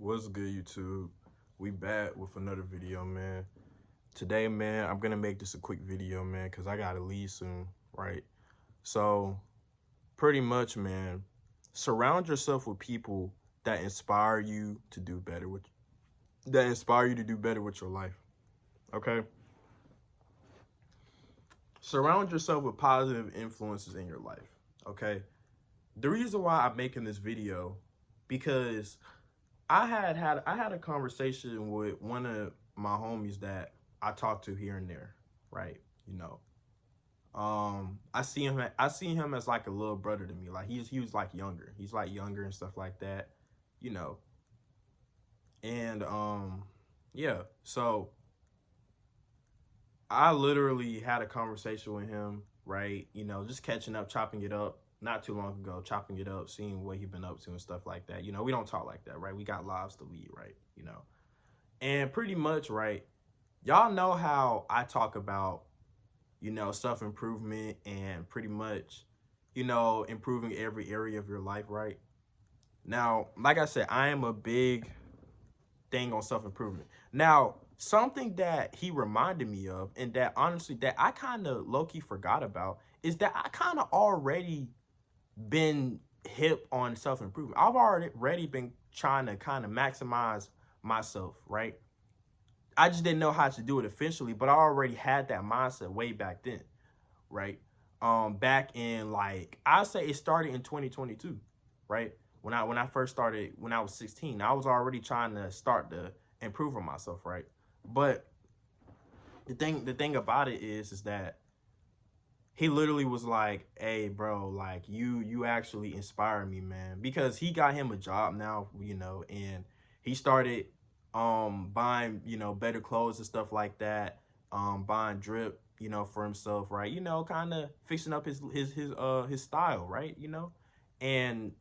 What's good, YouTube? We back with another video, man. Today, man, I'm gonna make this a quick video, man, because I gotta leave soon, right? So, pretty much, man, surround yourself with people that inspire you to do better with your life. Okay? Surround yourself with positive influences in your life. Okay? The reason why I'm making this video because I had a conversation with one of my homies that I talk to here and there, right? You know, I see him as like a little brother to me. Like he was like younger. He's like younger and stuff like that, you know. And yeah. So I literally had a conversation with him, right? You know, just catching up, chopping it up. Not too long ago, chopping it up, seeing what he been up to and stuff like that. You know, we don't talk like that, right? We got lives to lead, right? You know, and pretty much, right, y'all know how I talk about, self improvement and pretty much, improving every area of your life, right? Now, like I said, I am a big thing on self improvement. Now, something that he reminded me of, and that honestly, that I kind of low key forgot about, is that I kind of already been hip on self improvement. I've already been trying to kind of maximize myself, right? I just didn't know how to do it officially, but I already had that mindset way back then, right? Back in like I say it started in 2022, right? When I first started when I was 16, I was already trying to start to improve on myself, right? But the thing about it is that he literally was like, "Hey, bro, like you actually inspire me, man," because he got him a job now, and he started buying, better clothes and stuff like that, buying drip, for himself, right? Kind of fixing up his style, right? And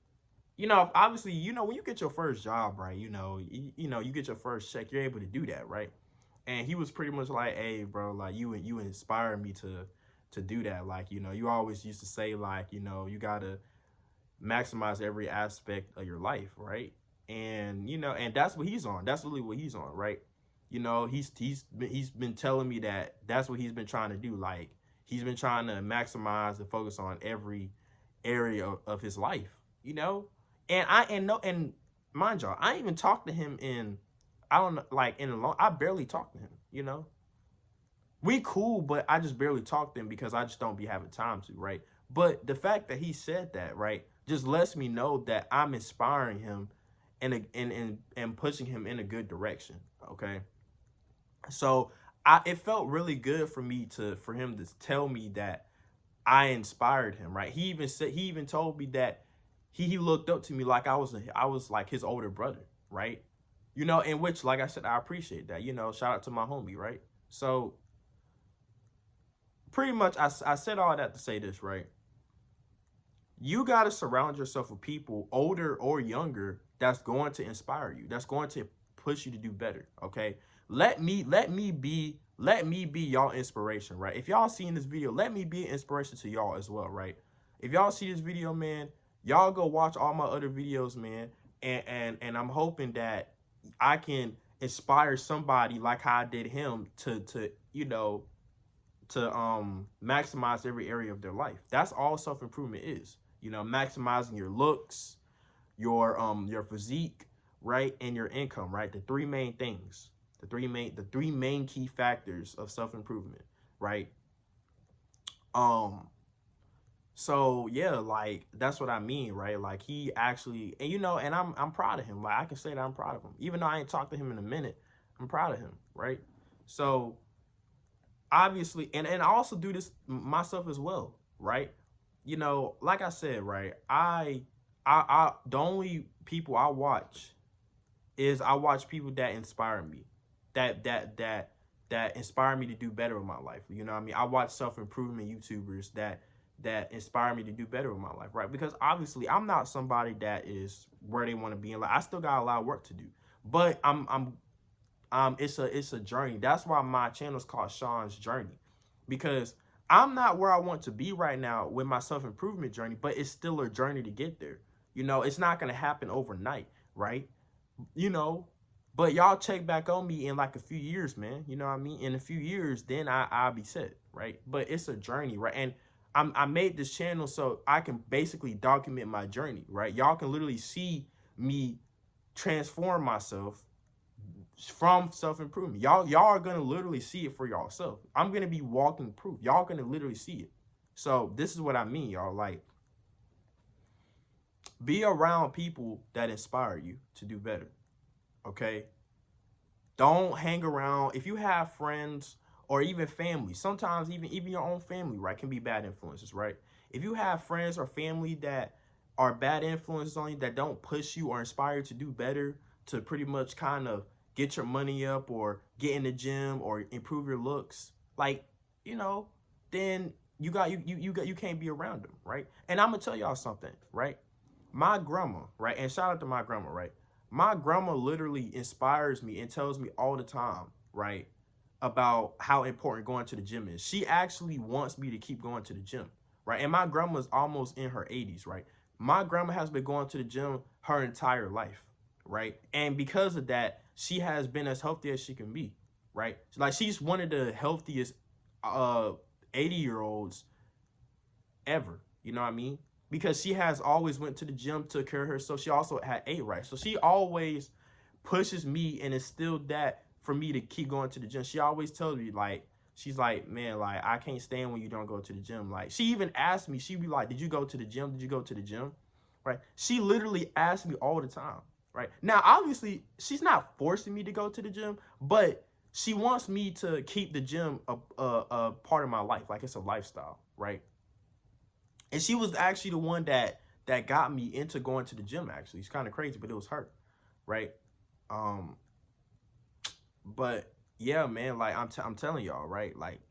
obviously, when you get your first job, right, you get your first check, you're able to do that, right? And he was pretty much like, "Hey, bro, like you inspire me to do that. Like, you always used to say like, you gotta maximize every aspect of your life, right?" And and that's what he's on. That's really what he's on, right? He's been telling me that that's what he's been trying to do. Like, he's been trying to maximize and focus on every area of his life, you know. And mind y'all, I even talked to him in I don't know, like in a long. I barely talked to him, we cool, but I just barely talk to him because I just don't be having time to, right? But the fact that he said that, right, just lets me know that I'm inspiring him and pushing him in a good direction. Okay. So it felt really good for him to tell me that I inspired him, right? He even told me that he looked up to me like I was like his older brother, right? In which, like I said, I appreciate that. Shout out to my homie, right? So pretty much I said all that to say this, right? You got to surround yourself with people, older or younger, that's going to inspire you, that's going to push you to do better. Okay, let me be y'all inspiration, right? If y'all seeing this video, let me be an inspiration to y'all as well, right? If y'all see this video, man, y'all go watch all my other videos, man, and I'm hoping that I can inspire somebody like how I did him to maximize every area of their life. That's all self-improvement is. Maximizing your looks, your physique, right, and your income, right? The three main things. The three main key factors of self-improvement, right? Um so yeah, like that's what I mean, right? Like he actually, and I'm proud of him. Like I can say that I'm proud of him. Even though I ain't talked to him in a minute, I'm proud of him, right? So obviously, and I also do this myself as well, right? Like I said, right, I the only people I watch people that inspire me, that inspire me to do better with my life. You know what I mean? I watch self-improvement YouTubers that inspire me to do better with my life, right? Because obviously I'm not somebody that is where they want to be in life. I still got a lot of work to do, but it's a journey. That's why my channel is called Sean's Journey, because I'm not where I want to be right now with my self-improvement journey, but it's still a journey to get there. It's not going to happen overnight, right? you know, but y'all check back on me in like a few years, man. You know what I mean? In a few years, then I'll be set, right? But it's a journey, right? And I made this channel so I can basically document my journey, right? Y'all can literally see me transform myself from self-improvement. Y'all are gonna literally see it for yourself. I'm gonna be walking proof. Y'all gonna literally see it. So this is what I mean, y'all. Like, be around people that inspire you to do better. Okay? Don't hang around. If you have friends or even family, sometimes even your own family, right, can be bad influences, right? If you have friends or family that are bad influences on you, that don't push you or inspire you to do better, to pretty much kind of get your money up or get in the gym or improve your looks, like, you know, then you can't be around them, right? And I'm gonna tell y'all something, right? My grandma, right? And shout out to my grandma, right? My grandma literally inspires me and tells me all the time, right, about how important going to the gym is. She actually wants me to keep going to the gym, right? And my grandma's almost in her 80s, right? My grandma has been going to the gym her entire life, right? And because of that, she has been as healthy as she can be, right? Like, she's one of the healthiest 80-year-olds ever, you know what I mean? Because she has always went to the gym, took care of herself. She also had ate right. So she always pushes me and instilled that for me to keep going to the gym. She always tells me, like, she's like, man, like, I can't stand when you don't go to the gym. Like, she even asked me, she'd be like, did you go to the gym? Did you go to the gym? Right? She literally asked me all the time, right? Now, obviously, she's not forcing me to go to the gym, but she wants me to keep the gym a part of my life. Like, it's a lifestyle, right? And she was actually the one that got me into going to the gym, actually. It's kind of crazy, but it was her, right? Um, but yeah, man, like, I'm telling y'all, right? Like,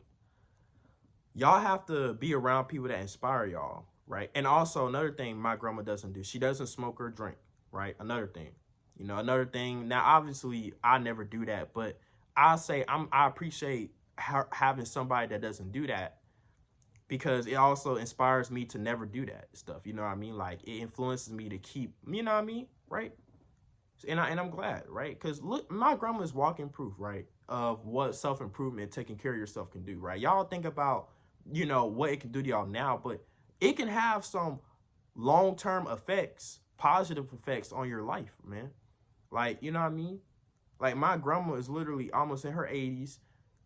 y'all have to be around people that inspire y'all, right? And also, another thing my grandma doesn't do, she doesn't smoke or drink, right? Another thing, you know, another thing. Now, obviously, I never do that, but I'll say I appreciate having somebody that doesn't do that, because it also inspires me to never do that stuff. You know what I mean? Like, it influences me to keep, you know what I mean? Right? And I'm glad, right? Because look, my grandma is walking proof, right, of what self-improvement, taking care of yourself can do, right? Y'all think about, you know, what it can do to y'all now, but it can have some long-term effects, positive effects on your life, man. Like, you know what I mean? Like, my grandma is literally almost in her 80s.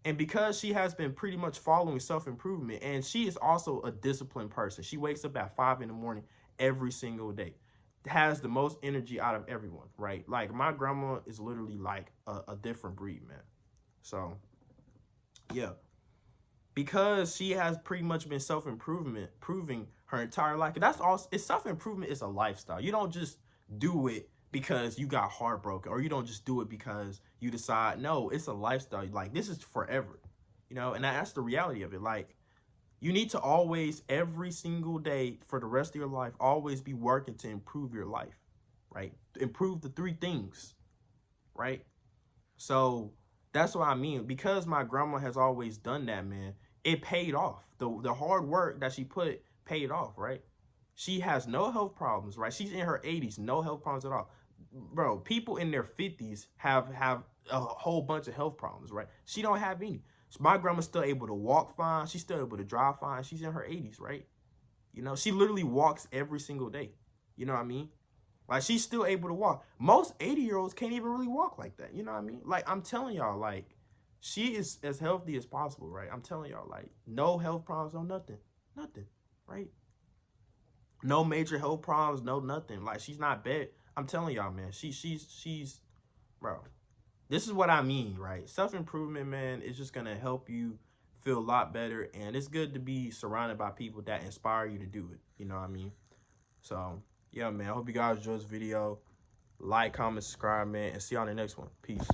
And because she has been pretty much following self-improvement, and she is also a disciplined person. She wakes up at 5 in the morning every single day. Has the most energy out of everyone, right? Like, my grandma is literally like a different breed, man. So, yeah. Because she has pretty much been proving her entire life. That's also, it's self-improvement is a lifestyle. You don't just do it because you got heartbroken, or you don't just do it because you decide. No, it's a lifestyle. Like, this is forever, you know, and that's the reality of it. Like, you need to always, every single day for the rest of your life, always be working to improve your life, right? Improve the 3 things, right? So that's what I mean. Because my grandma has always done that, man, it paid off. The hard work that she put paid off, right? She has no health problems, right? She's in her 80s, no health problems at all. Bro, people in their 50s have a whole bunch of health problems, right? She don't have any. So my grandma's still able to walk fine. She's still able to drive fine. She's in her 80s, right? You know, she literally walks every single day. You know what I mean? Like, she's still able to walk. Most 80-year-olds can't even really walk like that. You know what I mean? Like, I'm telling y'all, like, she is as healthy as possible, right? I'm telling y'all, like, no health problems, no nothing. Nothing, right? No major health problems, no nothing. Like, she's not bad. I'm telling y'all, man, she's, bro, this is what I mean, right? Self-improvement, man, is just going to help you feel a lot better. And it's good to be surrounded by people that inspire you to do it. You know what I mean? So, yeah, man, I hope you guys enjoyed this video. Like, comment, subscribe, man, and see you on the next one. Peace.